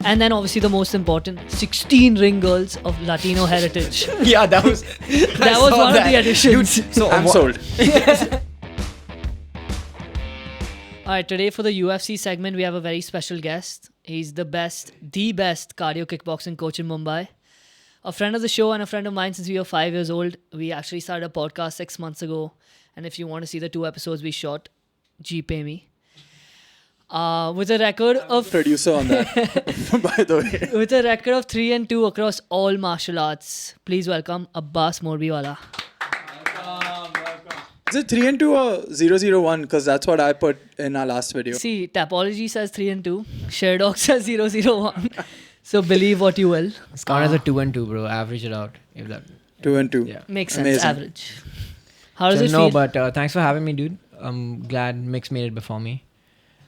And then obviously the most important, 16 ring girls of Latino heritage. Yeah, that was one of the additions. Dude, so I'm sold. Alright, today for the UFC segment, we have a very special guest. He's the best cardio kickboxing coach in Mumbai. A friend of the show and a friend of mine since we were 5 years old. We actually started a podcast 6 months ago. And if you want to see the 2 episodes we shot, pay me. With a record of Producer on that, by the way. with a record of 3-2 across all martial arts, please welcome Abbas Morbiwala. Is it 3-2 or 0-0-1? Because that's what I put in our last video. See, Tapology says 3-2, Sherdog says 0-0-1. So believe what you will. It's counted as a 2-2, bro. Average it out. If that 2-2. Yeah. Makes sense, Amazing. average. How does it no, feel? but thanks for having me, dude. I'm glad Mix made it before me.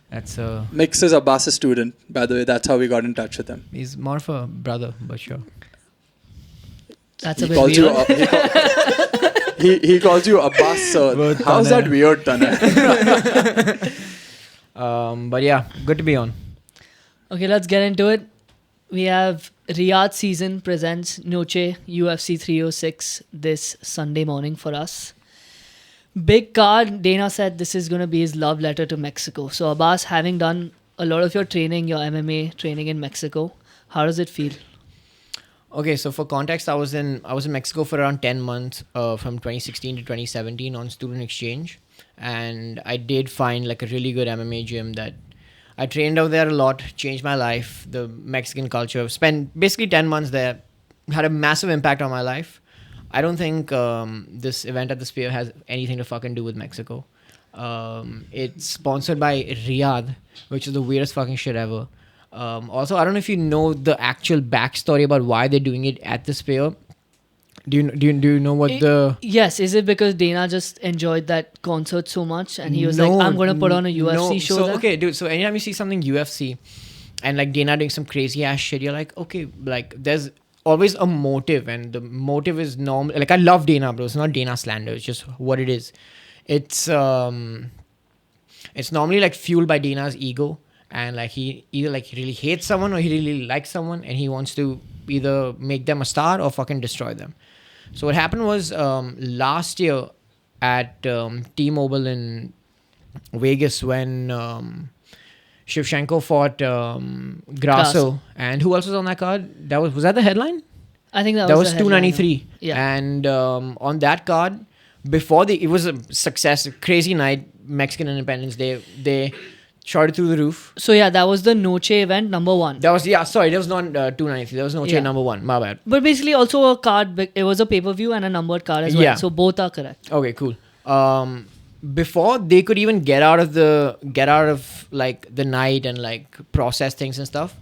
That's Mix is Abbas' student, by the way. That's how we got in touch with him. he's more of a brother, but sure. That's a He bit calls weird. he calls you Abbas. So how's that weird, Tanay? But yeah, good to be on. Okay, let's get into it. We have Riyadh Season presents Noche UFC 306 this Sunday morning for us. Big card. Dana said this is going to be his love letter to Mexico. So Abbas, having done a lot of your training, your MMA training in Mexico, how does it feel? Okay, so for context, I was in Mexico for around 10 months from 2016 to 2017 on student exchange. And I did find like a really good MMA gym that I trained out there a lot, changed my life, the Mexican culture. Spent basically 10 months there, had a massive impact on my life. I don't think this event at the Sphere has anything to fucking do with Mexico. It's sponsored by Riyadh, which is the weirdest fucking shit ever. Also, I don't know if you know the actual backstory about why they're doing it at the Sphere. Do you know what Yes, is it because Dana just enjoyed that concert so much and he was like, I'm going to put on a UFC show So, there? okay, dude, so anytime you see something UFC and like Dana doing some crazy ass shit, you're like, okay, like there's always a motive, and the motive is normal. Like I love Dana, bro. It's not Dana slander. It's just what it is. It's normally like fueled by Dana's ego, and like he either like really hates someone or he really likes someone, and he wants to either make them a star or fucking destroy them. So what happened was last year at T-Mobile in Vegas when Shevchenko fought Grasso. And who else was on that card? Was that the headline? I think that was the 293. headliner. Yeah. And on that card, it was a success, a crazy night, Mexican Independence Day. They shot it through the roof. So yeah, that was the Noche event number 1. That was not 293. That was Noche number 1. My bad. But basically also a card, it was a pay-per-view and a numbered card as well. Yeah. So both are correct. Okay, cool. Before they could even get out of like the night and like process things and stuff,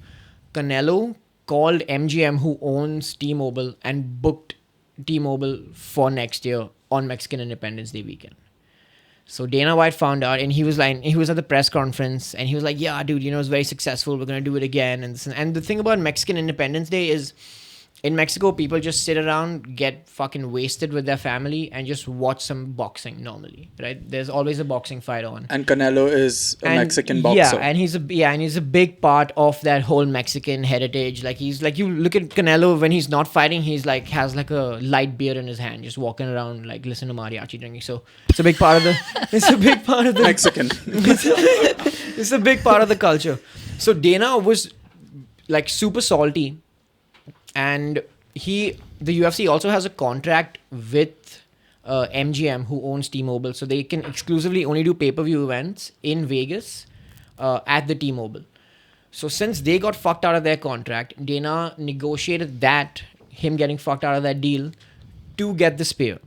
Canelo called MGM, who owns T-Mobile, and booked T-Mobile for next year on Mexican Independence Day weekend. So Dana White found out, and he was at the press conference, and he was like, yeah, dude, it's very successful. We're going to do it again. And the thing about Mexican Independence Day is, in Mexico, people just sit around, get fucking wasted with their family, and just watch some boxing normally, right? There's always a boxing fight on. And Canelo is a Mexican boxer. Yeah, and he's a big part of that whole Mexican heritage. Like he's like, you look at Canelo when he's not fighting, he's like has like a light beer in his hand, just walking around like listening to mariachi drinking. So it's a big part of the Mexican. It's a big part of the culture. So Dana was like super salty. And the UFC also has a contract with MGM, who owns T-Mobile, so they can exclusively only do pay-per-view events in Vegas at the T-Mobile. So since they got fucked out of their contract, Dana negotiated him getting fucked out of that deal to get the Sphere.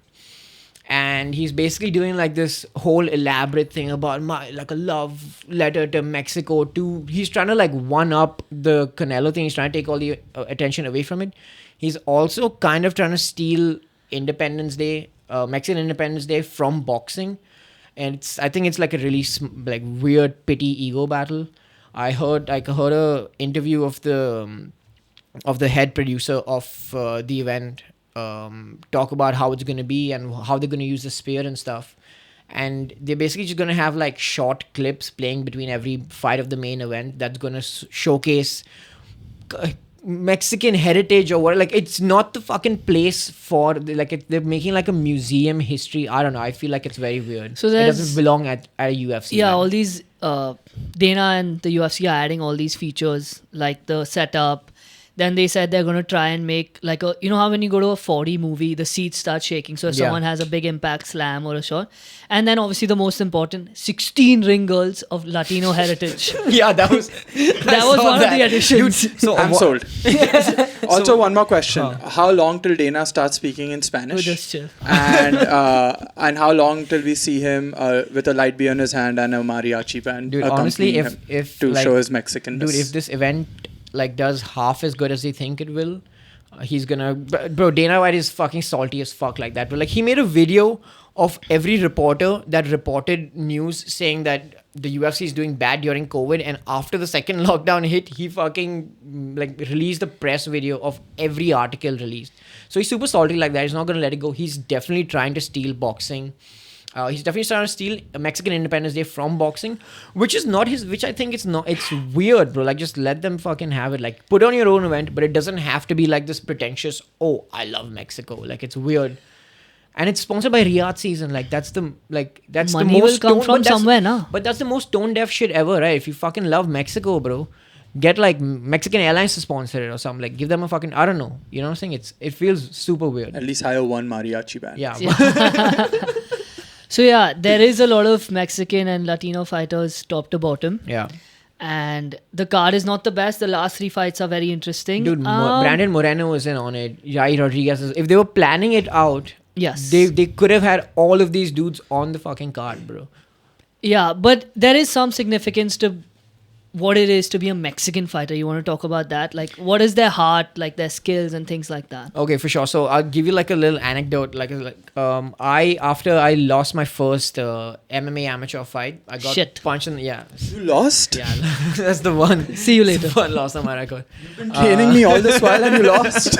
And he's basically doing like this whole elaborate thing about like a love letter to Mexico. He's trying to like one up the Canelo thing. He's trying to take all the attention away from it. He's also kind of trying to steal Independence Day, Mexican Independence Day from boxing. And I think it's like a really like weird pity ego battle. I heard a interview of the head producer of the event. Talk about how it's going to be and how they're going to use the Sphere and stuff. And they're basically just going to have like short clips playing between every fight of the main event that's going to showcase Mexican heritage or what. Like, it's not the fucking place for, like, they're making like a museum history. I don't know. I feel like it's very weird. So it there's- doesn't belong at a UFC. Yeah, man. all these Dana and the UFC are adding all these features like the setup. Then they said they're going to try and make like a, you know how when you go to a 4D movie, the seats start shaking. So if Yeah. someone has a big impact slam or a shot. And then obviously the most important, 16 ring girls of Latino heritage. Yeah, that was That was one of the additions. Dude, so I'm sold. Also, one more question: how long till Dana starts speaking in Oh, Spanish? just chill. And how long till we see him with a light beer in his hand and a mariachi band? Dude, honestly, accompanying him if to like, show his Mexicanness. dude, if this event like does half as good as they think it will, he's gonna. Bro, Dana White is fucking salty as fuck like that. But like, he made a video of every reporter that reported news saying that the UFC is doing bad during COVID, and after the second lockdown hit, he fucking like released a press video of every article released. So he's super salty like that. He's not gonna let it go. He's definitely trying to steal boxing. He's definitely trying to steal Mexican Independence Day from boxing, which is not his. Which I think it's not. It's weird, bro. Like, just let them fucking have it. Like, put on your own event, but it doesn't have to be like this pretentious. Oh, I love Mexico. Like, it's weird, and it's sponsored by Riyadh Season. Like, that's the Money most will come tone- from but that's- somewhere, na? But that's the most tone deaf shit ever, right? If you fucking love Mexico, bro, get like Mexican Airlines to sponsor it or something. Like, give them a fucking, I don't know. You know what I'm saying? It feels super weird. At least hire one mariachi band. Yeah. So yeah, there is a lot of Mexican and Latino fighters top to bottom. Yeah. And the card is not the best. The last 3 fights are very interesting. Dude, Brandon Moreno isn't on it. Jair Rodriguez is. If they were planning it out, Yes. they could have had all of these dudes on the fucking card, bro. Yeah, but there is some significance to what it is to be a Mexican fighter. You want to talk about that? Like, what is their heart, like their skills and things like that? Okay, for sure. So I'll give you like a little anecdote. After I lost my first MMA amateur fight, I got Shit. punched in the, yeah. You lost? Yeah, that's the one. See you That's later. the one lost on my record. Training me all this while and you lost.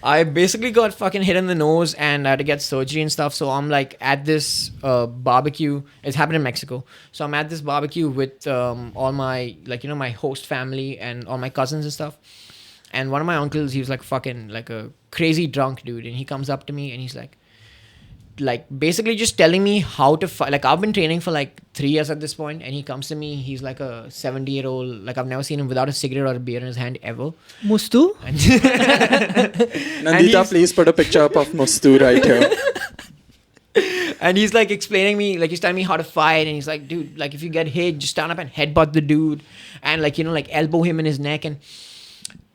I basically got fucking hit in the nose and I had to get surgery and stuff. So I'm like at this barbecue. It's happened in Mexico. So I'm at this barbecue with all my, like, you know, my host family and all my cousins and stuff. And one of my uncles, he was like fucking like a crazy drunk dude. And he comes up to me and he's like basically just telling me how to fight. Like, I've been training for like 3 years at this point, and he comes to me. He's like a 70-year-old. Like, I've never seen him without a cigarette or a beer in his hand ever. Mustu? And Nandita, he's- please put a picture up of Mustu right here. And he's like explaining me, like he's telling me how to fight, and he's like, dude, like if you get hit, just stand up and headbutt the dude, and like, you know, like elbow him in his neck. And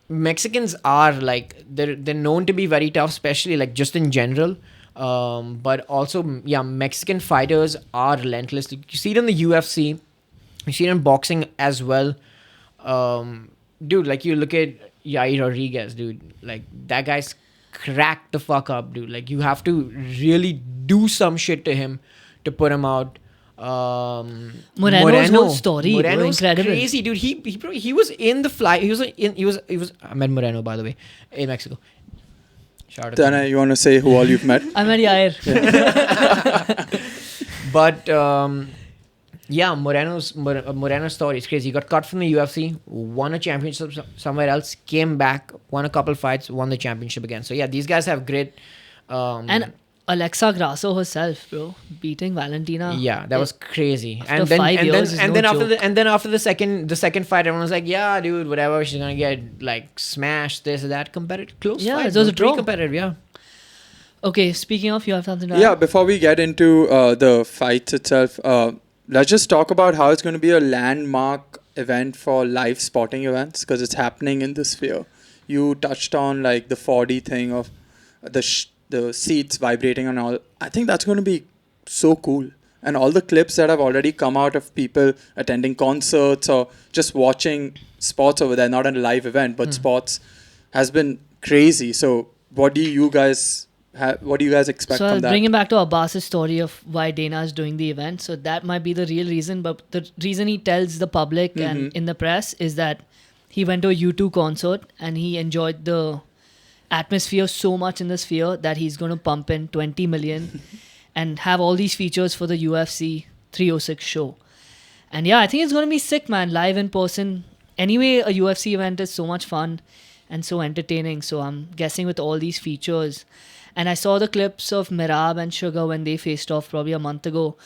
Mexicans are like they're known to be very tough, especially like just in general. But also, yeah, Mexican fighters are relentless. You see it in the UFC, you see it in boxing as well. Dude, like you look at Jair Rodriguez, dude, like that guy's cracked the fuck up, dude. Like, you have to really do some shit to him to put him out. Moreno's whole story, bro, Moreno's incredible. crazy, dude. He was in the fly. He was I met Moreno, by the way, in Mexico. Shout out to him. Dana, you want to say who all you've met? I'm at Yair. But yeah, Moreno's story is crazy. He got cut from the UFC, won a championship somewhere else, came back, won a couple fights, won the championship again. So yeah, these guys have grit. And Alexa Grasso herself, bro, beating Valentina. Yeah, that was crazy. After 5 years is no joke. After the second fight, everyone was like, yeah, dude, whatever, she's gonna get like smashed, this or that. Competitive, close Yeah, fight. it was a pretty draw. competitive, yeah. Okay, speaking of, you have something to add? Yeah, before we get into the fights itself, let's just talk about how it's going to be a landmark event for live sporting events because it's happening in the sphere. You touched on like the 4D thing of the seats vibrating and all. I think that's going to be so cool. And all the clips that have already come out of people attending concerts or just watching sports over there, not a live event, but sports has been crazy. So what do you guys expect So from I'll that? bring him back to Abbas's story of why Dana is doing the event. So that might be the real reason. But the reason he tells the public and in the press is that he went to a U2 concert and he enjoyed the atmosphere so much in the sphere that he's going to pump in 20 million and have all these features for the UFC 306 show. And yeah, I think it's going to be sick, man. Live in person. anyway, a UFC event is so much fun and so entertaining. So I'm guessing with all these features. And I saw the clips of Mirab and Sugar when they faced off probably a month ago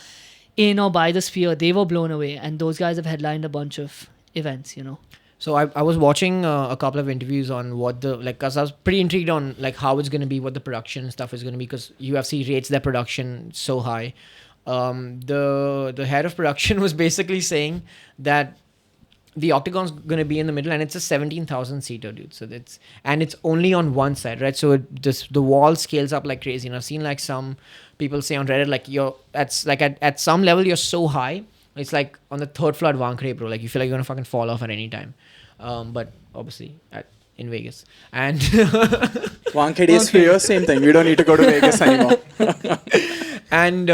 in or by the Sphere. They were blown away. And those guys have headlined a bunch of events, you know. So I was watching a couple of interviews on what the, like, cause I was pretty intrigued on like how it's going to be, what the production stuff is going to be, because UFC rates their production so high. The head of production was basically saying that the octagon's going to be in the middle, and it's a 17,000 seater, dude. So it's only on one side, right? So the wall scales up like crazy. And I've seen like some people say on Reddit, like at some level you're so high, it's like on the third floor at Vankre, bro. Like you feel like you're gonna fucking fall off at any time. But obviously in Vegas and Wankhede Sphere, same thing. You don't need to go to Vegas anymore. And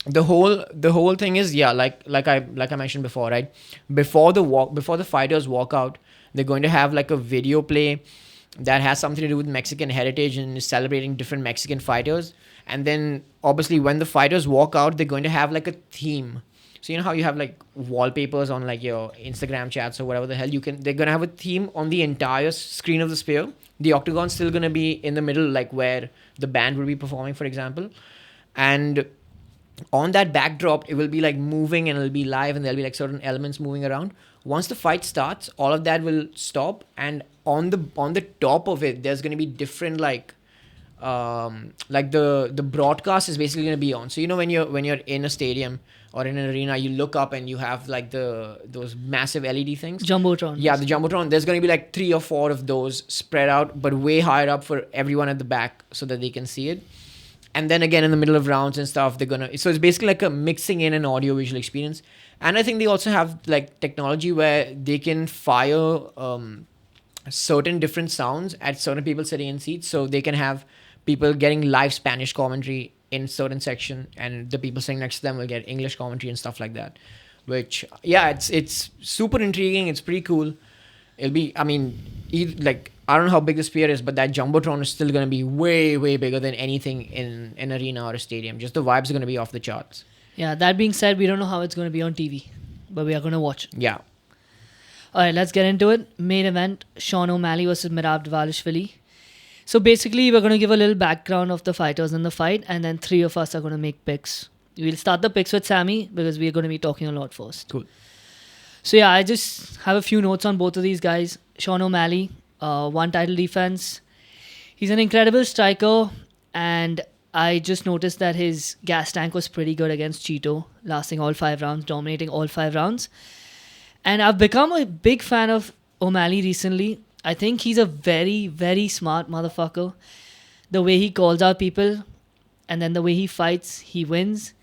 the whole thing is, yeah, like I mentioned before, right? Before the fighters walk out, they're going to have like a video play that has something to do with Mexican heritage and is celebrating different Mexican fighters. And then obviously when the fighters walk out, they're going to have like a theme. So you know how you have like wallpapers on like your Instagram chats or whatever the hell, they're going to have a theme on the entire screen of the Sphere. The octagon's still going to be in the middle, like where the band will be performing, for example. And on that backdrop, it will be like moving and it'll be live, and there'll be like certain elements moving around. Once the fight starts, all of that will stop, and on the top of it, there's going to be different like the broadcast is basically going to be on. So you know when you're in a stadium or in an arena, you look up and you have like those massive LED things. Jumbotron. Yeah, the Jumbotron. There's going to be like 3 or 4 of those spread out, but way higher up for everyone at the back so that they can see it. And then again in the middle of rounds and stuff, so it's basically like a mixing in an audio visual experience. And I think they also have like technology where they can fire certain different sounds at certain people sitting in seats. So they can have people getting live Spanish commentary in certain section, and the people sitting next to them will get English commentary and stuff like that. Which, yeah, it's super intriguing. It's pretty cool. It'll be, I mean, I don't know how big the Sphere is, but that Jumbotron is still going to be way, way bigger than anything in an arena or a stadium. Just the vibes are going to be off the charts. Yeah, that being said, we don't know how it's going to be on TV, but we are going to watch it. Yeah. All right, let's get into it. Main event, Sean O'Malley versus Merab Dvalishvili. So basically, we're going to give a little background of the fighters in the fight, and then 3 of us are going to make picks. We'll start the picks with Sammy, because we're going to be talking a lot first. Cool. So yeah, I just have a few notes on both of these guys. Sean O'Malley, 1 title defense. He's an incredible striker, and I just noticed that his gas tank was pretty good against Cheeto, lasting all 5 rounds, dominating all 5 rounds. And I've become a big fan of O'Malley recently. I think he's a very, very smart motherfucker. The way he calls out people, and then the way he fights, he wins.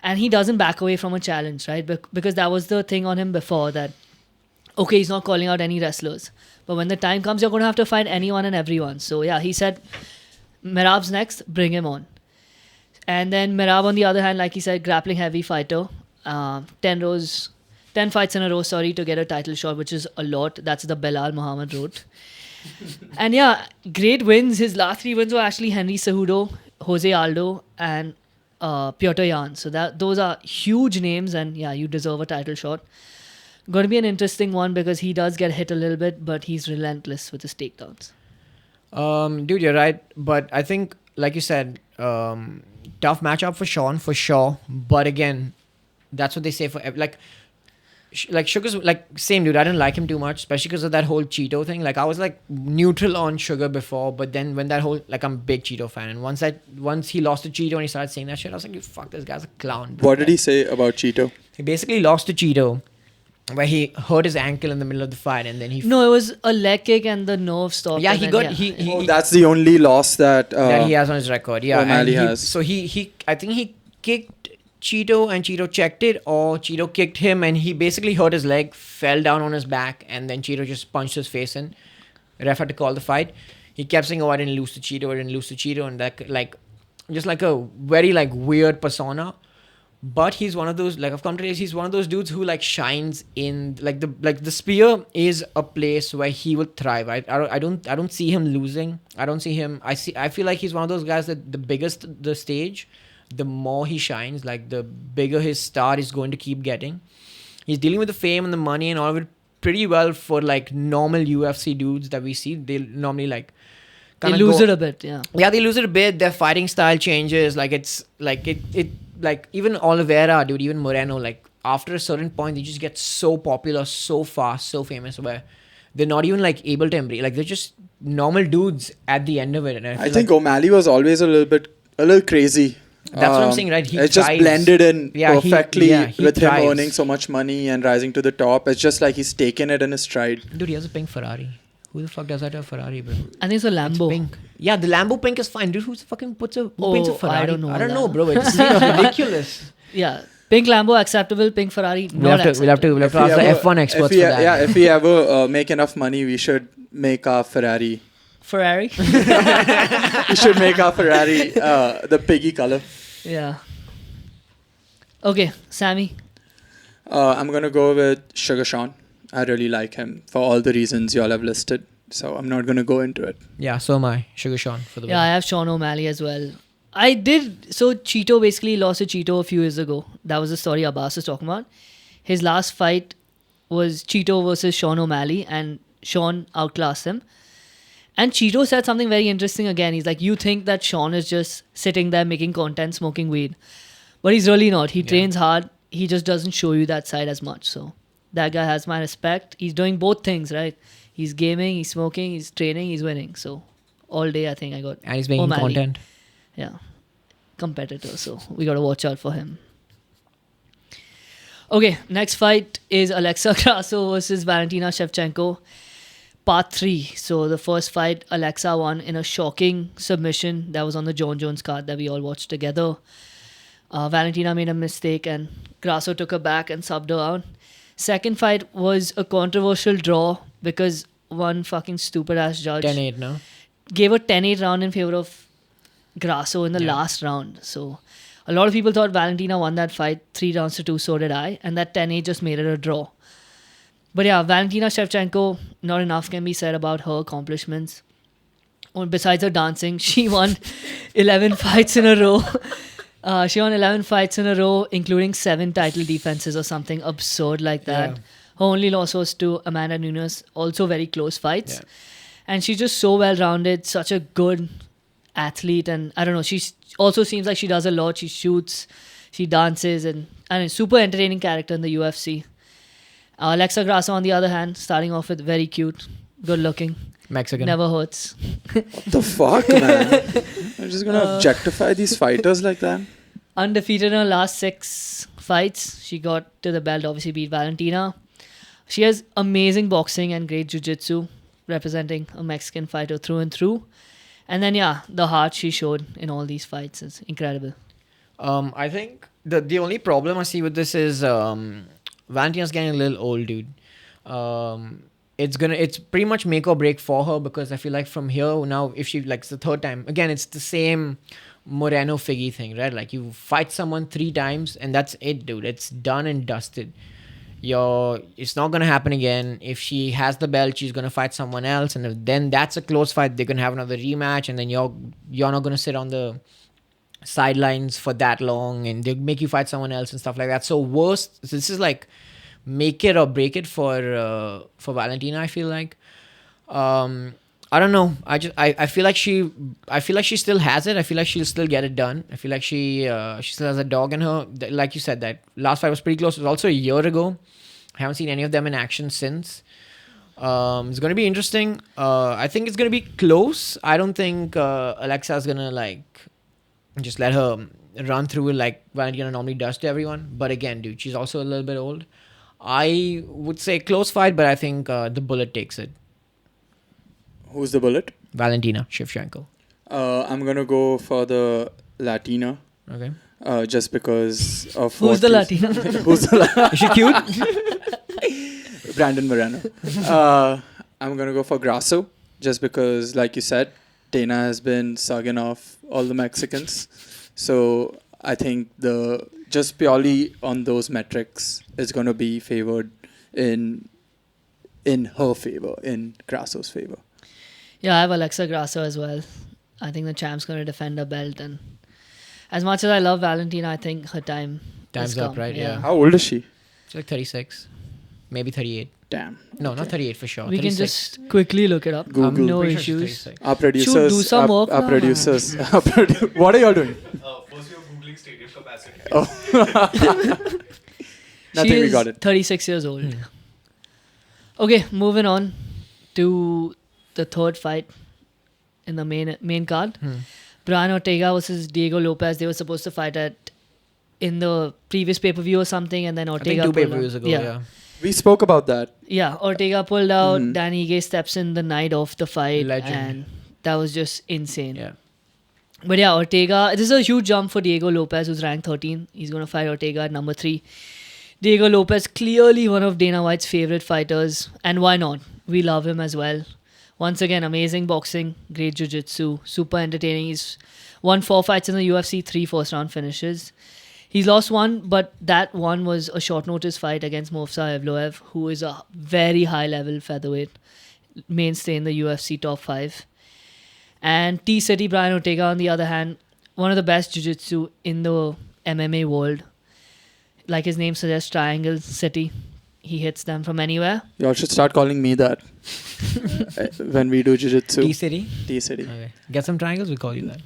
And he doesn't back away from a challenge, right? Because that was the thing on him before, that, okay, he's not calling out any wrestlers, but when the time comes, you're going to have to fight anyone and everyone. So yeah, he said, Merab's next, bring him on. And then Merab, on the other hand, like he said, grappling heavy fighter. 10 fights in a row, to get a title shot, which is a lot. That's the Belal Muhammad wrote. And yeah, great wins. His last 3 wins were actually Henry Cejudo, Jose Aldo, and Piotr Jan. So those are huge names, and yeah, you deserve a title shot. Going to be an interesting one, because he does get hit a little bit, but he's relentless with his takedowns. Dude, you're right. But I think, like you said, tough matchup for Sean, for sure. But again, that's what they say for like Sugar's like same dude. I didn't like him too much, especially because of that whole Cheeto thing. Like I was like neutral on Sugar before, but then when that whole, like, I'm a big Cheeto fan, and once he lost to Cheeto and he started saying that shit, I was like, you fuck, this guy's a clown. Dude. What did he say about Cheeto? He basically lost to Cheeto, where he hurt his ankle in the middle of the fight, and then No, it was a leg kick and the nerve stopped. Yeah, That's the only loss that he has on his record. Yeah, O'Malley has. So I think he kicked Cheeto and Cheeto checked it, or Cheeto kicked him and he basically hurt his leg, fell down on his back, and then Cheeto just punched his face in. Ref had to call the fight. He kept saying, I didn't lose to Cheeto, and that, like, just like a very like weird persona. But he's one of those, like, I've come to realize he's one of those dudes who like shines in the Sphere is a place where he will thrive. I don't see him losing. I feel like he's one of those guys that the biggest the stage, the more he shines, like the bigger his star is going to keep getting. He's dealing with the fame and the money and all of it pretty well for like normal UFC dudes that we see. They normally like They kinda lose go- it a bit, yeah. Yeah, they lose it a bit. Their fighting style changes. Like it's like it like even Oliveira, dude, even Moreno, like after a certain point they just get so popular so fast, so famous where they're not even like able to embrace, like they're just normal dudes at the end of it. And I feel think like O'Malley was always a little crazy. that's what I'm saying, right? He It just thrives. blended in Yeah, he perfectly with him thrives. earning so much money and rising to the top. It's just like he's taken it in his stride. Dude, he has a pink Ferrari. Who the fuck does that to a Ferrari, bro? I think it's a It's Lambo. pink. Yeah, the Lambo pink is fine. Dude, who paints a Oh, Ferrari? I don't know I don't that. know, bro. It seems ridiculous. Yeah. Pink Lambo acceptable, pink Ferrari not We'll have to If ask we the ever- F1 experts if we, for that. Yeah, if we ever make enough money, we should make our Ferrari. Ferrari. We should make our Ferrari the piggy color. Yeah. Okay, Sammy. I'm going to go with Sugar Sean. I really like him for all the reasons you all have listed. So I'm not going to go into it. Yeah, so am I. Sugar Sean for the Yeah, I have Sean O'Malley as well. I did. So Cheeto basically lost to Cheeto a few years ago. That was the story Abbas was talking about. His last fight was Cheeto versus Sean O'Malley, and Sean outclassed him. And Cheeto said something very interesting again. He's like, you think that Sean is just sitting there making content, smoking weed. But he's really not. He trains hard. He just doesn't show you that side as much. So that guy has my respect. He's doing both things, right? He's gaming, he's smoking, he's training, he's winning. So all day I think I got And he's making O'Malley. content. Yeah, competitor. So we got to watch out for him. Okay, next fight is Alexa Grasso versus Valentina Shevchenko. Part 3. So the first fight, Alexa won in a shocking submission that was on the John Jones card that we all watched together. Valentina made a mistake and Grasso took her back and subbed her out. Second fight was a controversial draw because one fucking stupid ass judge 10-8, no? gave a 10-8 round in favor of Grasso in the last round. So a lot of people thought Valentina won that fight 3-2. So did I. And that 10-8 just made it a draw. But yeah, Valentina Shevchenko, not enough can be said about her accomplishments. Besides her dancing, she won 11 fights in a row. She won 11 fights in a row, including 7 title defenses or something absurd like that. Yeah. Her only loss was to Amanda Nunes, also very close fights. Yeah. And she's just so well-rounded, such a good athlete. And I don't know, she also seems like she does a lot. She shoots, she dances, and super entertaining character in the UFC. Alexa Grasso, on the other hand, starting off with very cute, good-looking, Mexican. never hurts. What the fuck, man? I'm just going to objectify these fighters like that. Undefeated in her last 6 fights. She got to the belt, obviously beat Valentina. She has amazing boxing and great jiu-jitsu, representing a Mexican fighter through and through. And then, yeah, the heart she showed in all these fights is incredible. I think the only problem I see with this is Valentina's getting a little old, dude. It's pretty much make or break for her because I feel like from here now, if she it's the third time again, it's the same Moreno Figgy thing, right? Like you fight someone 3 times and that's it, dude. It's done and dusted. It's not gonna happen again. If she has the belt, she's gonna fight someone else, and then that's a close fight. They're gonna have another rematch, and then you're not gonna sit on the sidelines for that long, and they make you fight someone else and stuff like that. So this is like make it or break it for Valentina. I feel like I don't know. I feel like she still has it. I feel like she'll still get it done. I feel like she still has a dog in her. Like you said, that last fight was pretty close. It was also a year ago. I haven't seen any of them in action since. It's going to be interesting. I think it's going to be close. I don't think Alexa's going to just let her run through it like Valentina normally does to everyone. But again, dude, she's also a little bit old. I would say close fight, but I think the bullet takes it. Who's the bullet? Valentina Shevchenko. I'm going to go for the Latina. Okay. Just because of Who's the Latina? Who's the Latina? Is she cute? Brandon Moreno. I'm going to go for Grasso. Just because, like you said, Dana has been sucking off all the Mexicans. So I think just purely on those metrics, it's going to be favored in her favor, in Grasso's favor. Yeah, I have Alexa Grasso as well. I think the champ's going to defend her belt. And as much as I love Valentina, I think her time's Time's has up, come. right? Yeah. How old is she? She's like 36, maybe 38. Damn. No, not 38 for sure. We can 36. just quickly look it up. Google. No Pretty sure issues. it's 36. Our producers. do some work our now, producers. What are y'all doing? First, you're googling stadium capacity. Oh. Nothing, She we is got it. 36 years old. Okay, moving on to the third fight in the main card. Brian Ortega versus Diego Lopes. They were supposed to fight in the previous pay-per-view or something, and then I Ortega think 2 pulled pay-per-views out. ago, yeah. We spoke about that. Yeah, Ortega pulled out. Mhm. Danny Ige steps in the night of the fight. Legend. And that was just insane. Yeah. But yeah, Ortega, this is a huge jump for Diego Lopes, who's ranked 13. He's going to fight Ortega at number 3. Diego Lopes, clearly one of Dana White's favorite fighters. And why not? We love him as well. Once again, amazing boxing, great jiu-jitsu, super entertaining. He's won 4 fights in the UFC, 3 first-round finishes. He's lost 1, but that one was a short-notice fight against Movsar Evloev, who is a very high-level featherweight, mainstay in the UFC top 5. And T-City Brian Ortega, on the other hand, one of the best jiu-jitsu in the MMA world. Like his name suggests, Triangle City. He hits them from anywhere. Y'all should start calling me that when we do jiu-jitsu. T-City? T-City. Okay. Get some triangles, we call you that.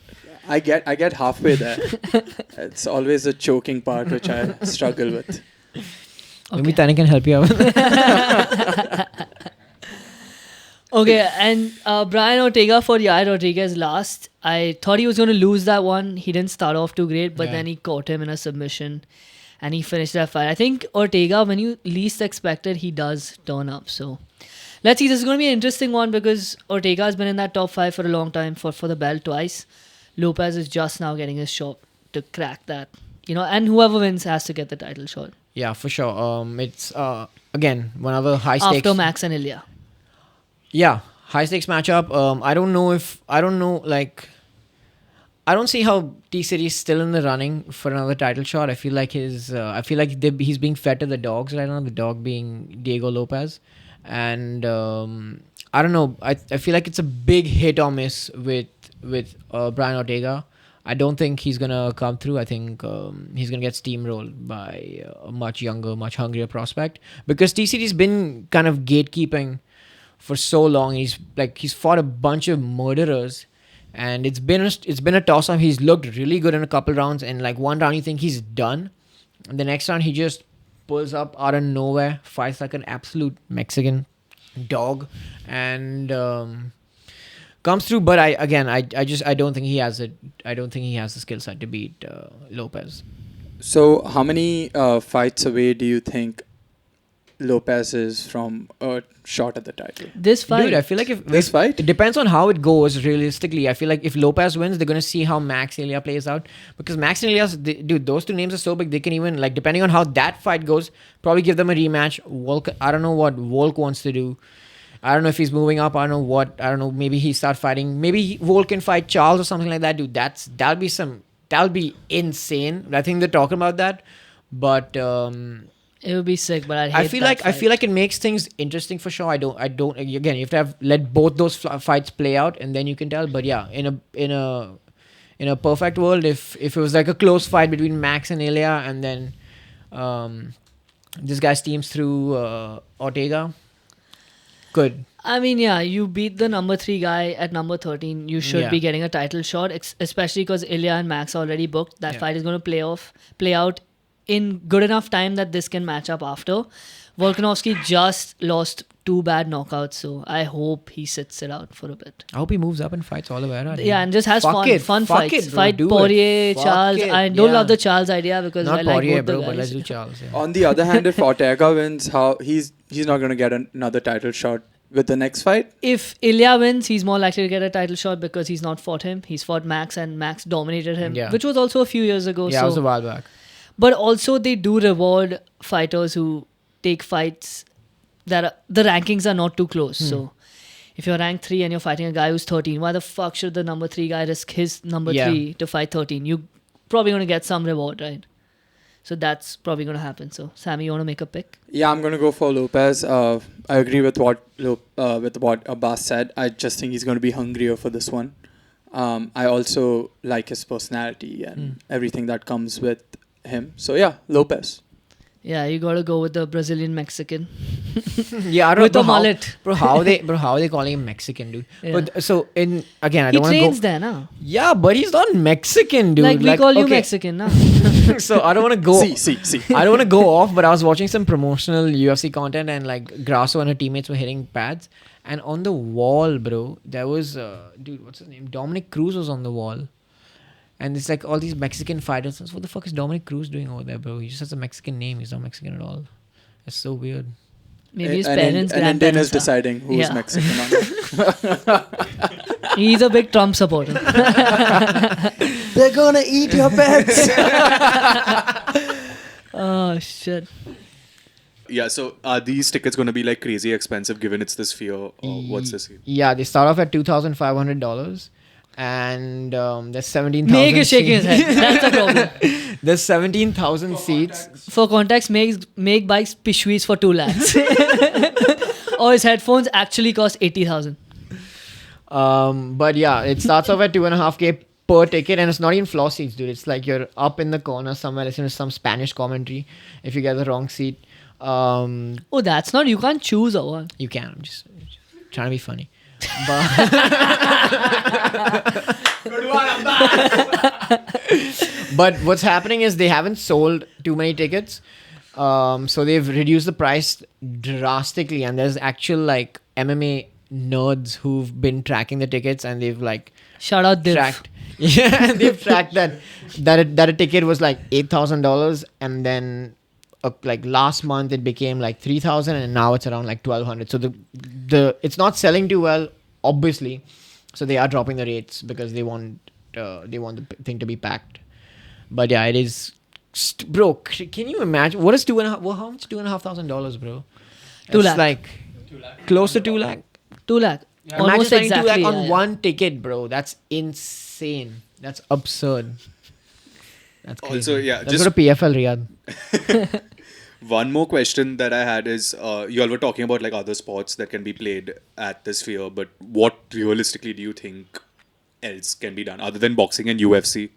I get halfway there. It's always a choking part which I struggle with. Maybe Tani can help you out. Okay, and Brian Ortega for Yair Rodriguez last. I thought he was going to lose that one. He didn't start off too great, but Yeah. then he caught him in a submission and he finished that fight. I think Ortega, when you least expected, he does turn up. So let's see. This is going to be an interesting one because Ortega has been in that top 5 for a long time for the belt twice. Lopes is just now getting his shot to crack that. And whoever wins has to get the title shot. Yeah, for sure. It's, again, one of the high stakes. After Max and Ilya. Yeah, high stakes matchup. I don't see how T-City is still in the running for another title shot. I feel like he's being fed to the dogs right now. The dog being Diego Lopes, and I don't know. I feel like it's a big hit or miss with Brian Ortega. I don't think he's gonna come through. I think he's gonna get steamrolled by a much younger, much hungrier prospect because T-City's been kind of gatekeeping for so long. He's fought a bunch of murderers. And it's been a toss-up. He's looked really good in a couple rounds. And like one round you think he's done. And the next round he just pulls up out of nowhere. Fights like an absolute Mexican dog. And comes through. But I don't think he has it. I don't think he has the skill set to beat Lopes. So how many fights away do you think Lopes is from a shot at the title? This fight. Dude, I feel like This fight? it depends on how it goes realistically. I feel like if Lopes wins, they're going to see how Max Ilya plays out. Because Max and Ilya, dude, those two names are so big, they can even, like, depending on how that fight goes, probably give them a rematch. Volk, I don't know what Volk wants to do. I don't know if he's moving up. I don't know. Maybe he start fighting. Maybe Volk can fight Charles or something like that, dude. That'll be insane. I think they're talking about that. But It would be sick, but I feel like it makes things interesting for sure. I don't. Again, you have to let both those fights play out, and then you can tell. But yeah, in a perfect world, if it was like a close fight between Max and Ilya, and then this guy steams through Ortega, good. I mean, yeah, you beat the number 3 guy at number 13. You should Yeah. be getting a title shot, especially because Ilya and Max are already booked. That Yeah. fight is going to play out in good enough time that this can match up after. Volkanovski just lost 2 bad knockouts, so I hope he sits it out for a bit. I hope he moves up and fights Oliveira. Yeah, and just has fun Fuck fights. it, bro, Fight do it. Poirier, Fuck Charles. it, I don't yeah. love the Charles idea because Not I like Poirier, both bro, the but let's guys. do Charles. Yeah. On the other hand, if Ortega wins, how he's not going to get another title shot with the next fight? If Ilya wins, he's more likely to get a title shot because he's not fought him. He's fought Max and Max dominated him, Yeah. which was also a few years ago. Yeah, so. it was a while back. But also they do reward fighters who take fights that the rankings are not too close. So if you're ranked 3 and you're fighting a guy who's 13, why the fuck should the number 3 guy risk his number Yeah. 3 to fight 13? You probably going to get some reward, right? So that's probably going to happen. So Sammy, you want to make a pick? Yeah, I'm going to go for Lopes. I agree with what Abbas said. I just think he's going to be hungrier for this one. I also like his personality and everything that comes with him. So yeah, Lopes. Yeah, you gotta go with the Brazilian Mexican. Yeah, I don't With know a mullet. How are they calling him Mexican, dude? Yeah. But so I He don't want to trains go. there, no? Yeah, but he's not Mexican, dude. Like we call you okay. Mexican, no? So I don't want to go. See. I don't want to go off, but I was watching some promotional UFC content and like Grasso and her teammates were hitting pads. And on the wall, bro, there was, dude, what's his name? Dominic Cruz was on the wall. And it's like all these Mexican fighters. What the fuck is Dominic Cruz doing over there, bro? He just has a Mexican name. He's not Mexican at all. It's so weird. Maybe his An parents, Indian is grandparents. deciding who's Yeah. Mexican or not. He's a big Trump supporter. They're gonna eat your pets. Oh, shit. Yeah, so are these tickets going to be like crazy expensive given it's this fear or what's this? Yeah, they start off at $2,500. And there's 17,000 Meg is shaking his seats. head. That's the problem. There's 17,000 seats. For context, Meg buys pishwees for 2 lakhs. Or his headphones actually cost 80,000. But yeah, it starts off at 2.5K per ticket, and it's not even floor seats, dude. It's like you're up in the corner somewhere listening to some Spanish commentary if you get the wrong seat. Oh, that's not. You can't choose or what? You can. I'm just trying to be funny. But what's happening is they haven't sold too many tickets. So they've reduced the price drastically, and there's actual like MMA nerds who've been tracking the tickets, and they've like Shout out Div. tracked. Yeah, they've tracked that a ticket was like $8,000, and then like last month it became like 3,000, and now it's around like 1,200. So the it's not selling too well, obviously. So they are dropping the rates because they want the thing to be packed. But yeah, it is, bro. Can you imagine what is how much $2,500, bro? 2 It's lakh. like close to 2 lakh. 2 lakh. Imagine Almost spending 2 exactly. lakh on yeah. one ticket, bro. That's insane. That's absurd. That's crazy. Also, yeah, Let's just go to PFL Riyadh. one more question that I had is you all were talking about like other sports that can be played at this sphere, but what realistically do you think else can be done other than boxing and UFC?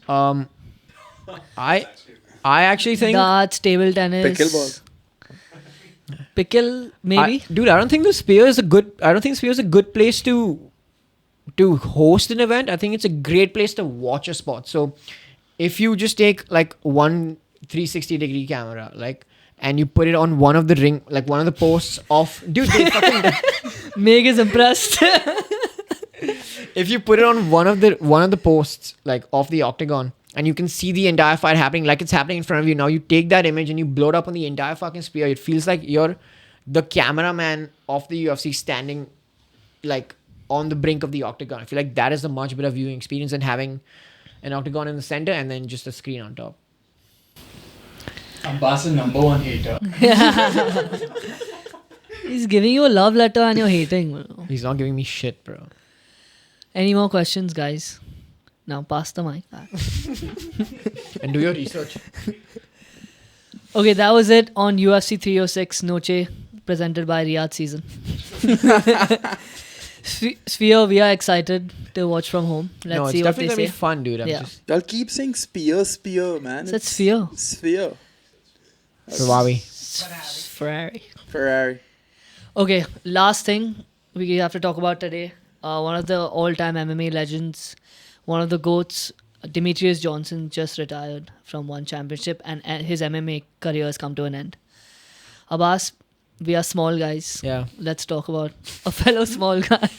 I actually think Darts, table tennis. Pickleball. Pickle, maybe? dude, I don't think the Sphere is a good place to host an event. I think it's a great place to watch a sport. So if you just take like one 360-degree camera, like, and you put it on one of the one of the posts of, dude, they fucking Meg is impressed. if you put it on one of the posts like of the octagon, and you can see the entire fight happening like it's happening in front of you. Now you take that image and you blow it up on the entire fucking Sphere. It feels like you're the cameraman of the UFC standing like on the brink of the octagon. I feel like that is a much better viewing experience than having an octagon in the center and then just a screen on top. Abbas is #1 hater. He's giving you a love letter and you're hating. Bro. He's not giving me shit, bro. Any more questions, guys? Now pass the mic back. And do your research. Okay, that was it on UFC 306 Noche, presented by Riyadh Season. Sphere, we are excited to watch from home. Let's No, it's see what definitely they gonna be say. fun, dude. Yeah. Y'all keep saying spear, man. It's Sphere. Sphere. Ferrari. Ferrari. Okay, last thing we have to talk about today. One of the all-time MMA legends, one of the GOATs, Demetrious Johnson, just retired from one championship and his MMA career has come to an end. Abbas, we are small guys. Yeah. Let's talk about a fellow small guy.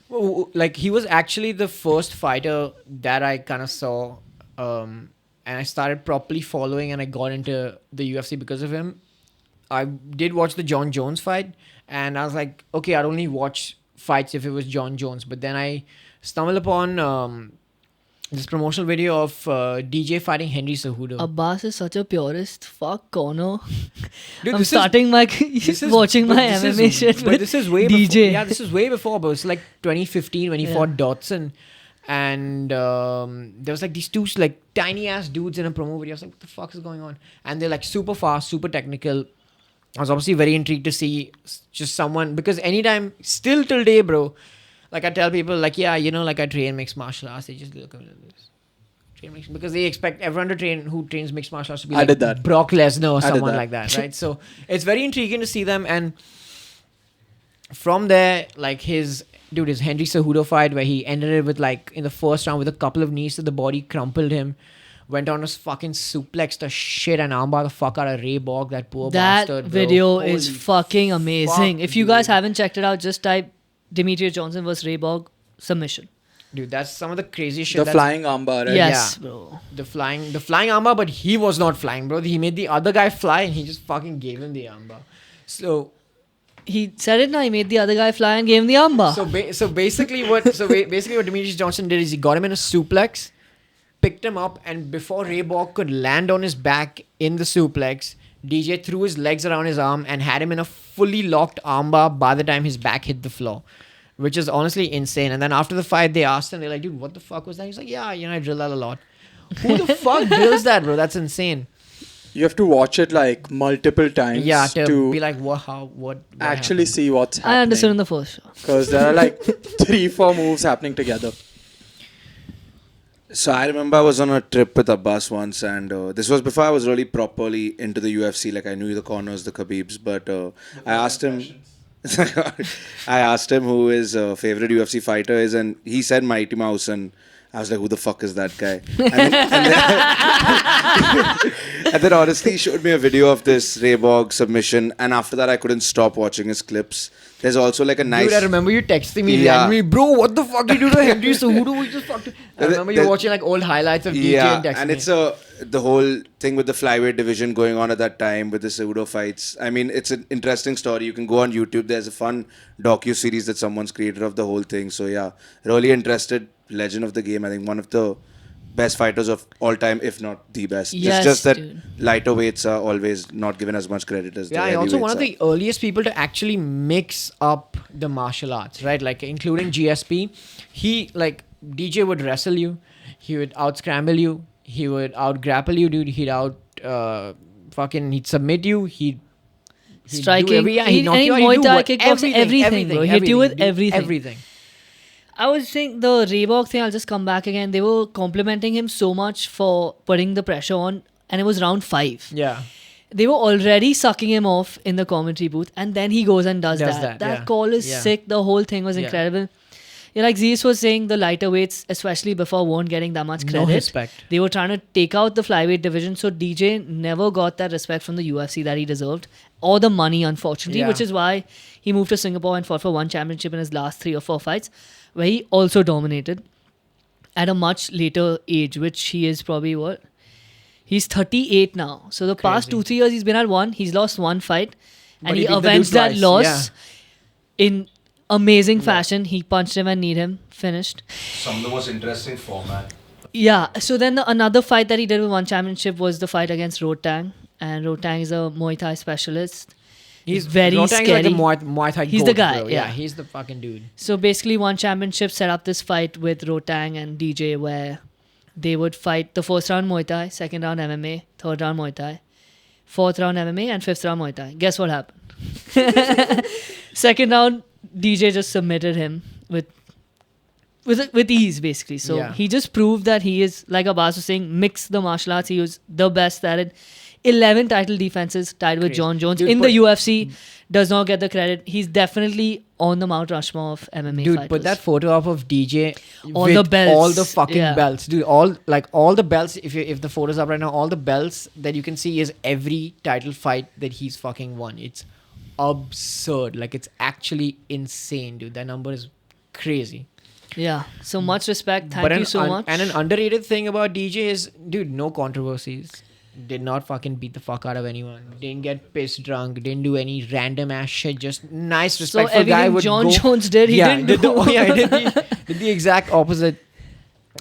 Like, he was actually the first fighter that I kind of saw, and I started properly following, and I got into the UFC because of him. I did watch the John Jones fight, and I was like, okay, I'd only watch fights if it was John Jones. But then I stumbled upon this promotional video of DJ fighting Henry Cejudo. Abbas is such a purist. Fuck Conor. Dude, I'm this is- starting watching but my this MMA shit but with this is way DJ. Before, yeah, this is way before, but it's like 2015 when he Yeah. fought Dotson, and there was like these two like tiny ass dudes in a promo video. I was like, what the fuck is going on? And they're like super fast, super technical. I was obviously very intrigued to see just someone, because anytime, still till day, bro, like I tell people like, yeah, you know, like I train mixed martial arts. They just look at me like this. Because they expect everyone to train who trains mixed martial arts to be I like did that. Brock Lesnar or I did someone that. like that, right? So it's very intriguing to see them. And from there, like his Henry Cejudo fight where he ended it with like in the first round with a couple of knees to the body, crumpled him, went on his fucking suplex the shit and armbar the fuck out of Ray Borg, that poor That bastard. Bro. video is Holy fucking amazing. fuck, If you guys dude. haven't checked it out, just type Demetrious Johnson versus Ray Borg submission. Dude, that's some of the craziest shit. The that's flying armbar, right? Yes, Yeah. bro. The flying armbar, but he was not flying, bro. He made the other guy fly and he just fucking gave him the armbar. So He said it now. He made the other guy fly and gave him the armbar. So basically what Demetrious Johnson did is he got him in a suplex, picked him up, and before Ray Borg could land on his back in the suplex, DJ threw his legs around his arm and had him in a fully locked armbar by the time his back hit the floor, which is honestly insane. And then after the fight, they asked him, they're like, dude, what the fuck was that? He's like, yeah, I drill that a lot. Who the fuck drills that, bro? That's insane. You have to watch it like multiple times Yeah, to to be like, what actually happened? see what's happening. I understood in the first show. Because there are like 3-4 moves happening together. So I remember I was on a trip with Abbas once, and this was before I was really properly into the UFC. Like I knew the corners, the Khabibs, but I asked him. I asked him who his favorite UFC fighter is, and he said Mighty Mouse, and I was like, "Who the fuck is that guy?" And then honestly, he showed me a video of this Ray Borg submission, and after that, I couldn't stop watching his clips. There's also like a nice. Dude, I remember you texting me, Yeah. randomly, bro, what the fuck you do to Henry Cejudo? We just fucked. I remember you There- watching like old highlights of DJ Yeah, and texting and me. it's the whole thing with the flyweight division going on at that time with the pseudo fights. I mean, it's an interesting story. You can go on YouTube. There's a fun docu-series that someone's created of the whole thing. So yeah, really interested. Legend of the game. I think one of the best fighters of all time, if not the best. Yes, it's just that dude. lighter weights are always not given as much credit as Yeah, the and also one of heavyweights the earliest people to actually mix up the martial arts, right? Like including GSP. He like DJ would wrestle you, he would out scramble you, he would out grapple you, dude. He'd out he'd submit you, he'd do Striking. every- yeah, He- he'd knock any you out, he'd Muay do Thai, what- kickboxing, everything, bro. He hit you with dude, everything. Everything. I was saying the Reebok thing, I'll just come back again. They were complimenting him so much for putting the pressure on, and it was round 5. Yeah. They were already sucking him off in the commentary booth, and then he goes and does that. That yeah. call is Yeah. sick. The whole thing was Yeah. incredible. Yeah, like Zeus was saying, the lighter weights, especially before, weren't getting that much No credit. respect. They were trying to take out the flyweight division, so DJ never got that respect from the UFC that he deserved, or the money, unfortunately, Yeah. which is why he moved to Singapore and fought for one championship in his last 3 or 4 fights, where he also dominated at a much later age, which he is probably what? He's 38 now. So the past Crazy. 2-3 years he's been at one. He's lost one fight, But and he he beat the dude avenged that twice, loss in amazing fashion. He punched him and kneed him. Finished. Some of the most interesting format. Yeah. So then another fight that he did with one championship was the fight against Rotang, and Rotang is a Muay Thai specialist. He's very Rotang's scary. like the Muay Thai He's the goat, guy, bro. yeah. He's the fucking dude. So basically, one championship set up this fight with Rotang and DJ where they would fight the first round Muay Thai, second round MMA, third round Muay Thai, fourth round MMA, and fifth round Muay Thai. Guess what happened? Second round, DJ just submitted him with ease, basically. So Yeah. he just proved that he is, like Abbas was saying, mix the martial arts. He was the best at it. 11 title defenses, tied with Crazy. John Jones. Dude, In the put- UFC, does not get the credit. He's definitely on the Mount Rushmore of MMA Dude, fighters. put that photo up of DJ All with the belts. all the fucking Yeah. belts, dude. All the belts. If the photo's up right now, all the belts that you can see is every title fight that he's fucking won. It's absurd. Like it's actually insane, dude. That number is crazy. Yeah. So much respect. Thank you so much. And an underrated thing about DJ is, dude, no controversies. Did not fucking beat the fuck out of anyone. Didn't get pissed drunk. Didn't do any random ass shit. Just nice, So respectful guy everything would John go. Jones did, he didn't did do. did the exact opposite.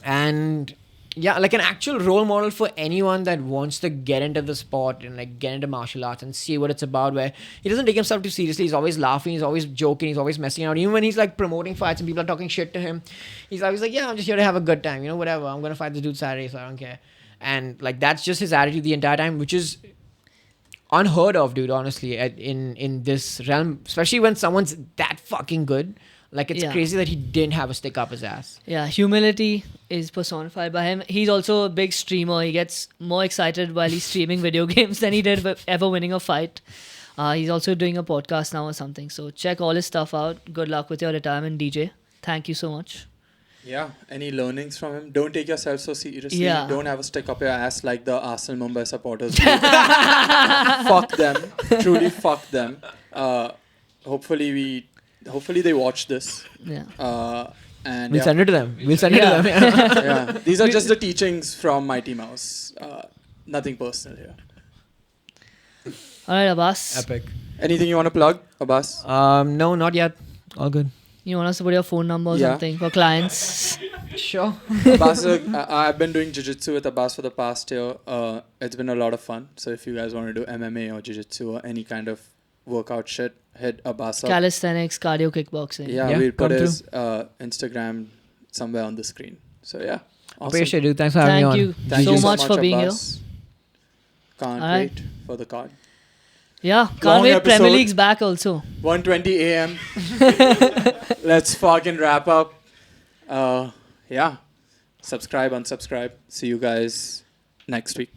And yeah, like an actual role model for anyone that wants to get into the sport and like get into martial arts and see what it's about, where he doesn't take himself too seriously. He's always laughing, he's always joking, he's always messing out. Even when he's like promoting fights and people are talking shit to him, he's always like, yeah, I'm just here to have a good time, you know, whatever. I'm gonna fight this dude Saturday, so I don't care. And like that's just his attitude the entire time, which is unheard of, dude, honestly, in this realm, especially when someone's that fucking good. Like, it's Yeah. crazy that he didn't have a stick up his ass. Yeah, humility is personified by him. He's also a big streamer. He gets more excited while he's streaming video games than he did ever winning a fight. He's also doing a podcast now or something. So check all his stuff out. Good luck with your retirement, DJ. Thank you so much. Yeah. Any learnings from him? Don't take yourself so seriously. Yeah. Don't have a stick up your ass like the Arsenal Mumbai supporters do. Fuck them. Truly fuck them. Hopefully they watch this. Yeah. And We'll yeah. send it to them. We'll send it Yeah. to them. Yeah. These are just the teachings from Mighty Mouse. Nothing personal here. All right, Abbas. Epic. Anything you want to plug, Abbas? No, not yet. All good. You want us to put your phone number or Yeah. something for clients? Sure. Abbas, I've been doing jiu-jitsu with Abbas for the past year. It's been a lot of fun. So if you guys want to do MMA or jiu-jitsu or any kind of workout shit, hit Abbas up. Calisthenics, cardio, kickboxing. Yeah, We'll put come his Instagram somewhere on the screen. So yeah. Awesome. Appreciate it, dude. Thanks for having me Thank on. you Thank so you much for being here. Abbas. Can't Alright. wait for the card. Yeah, can't Long wait. Premier episode. League's back also. 1:20 a.m. Let's fucking wrap up. Yeah. Subscribe, unsubscribe. See you guys next week.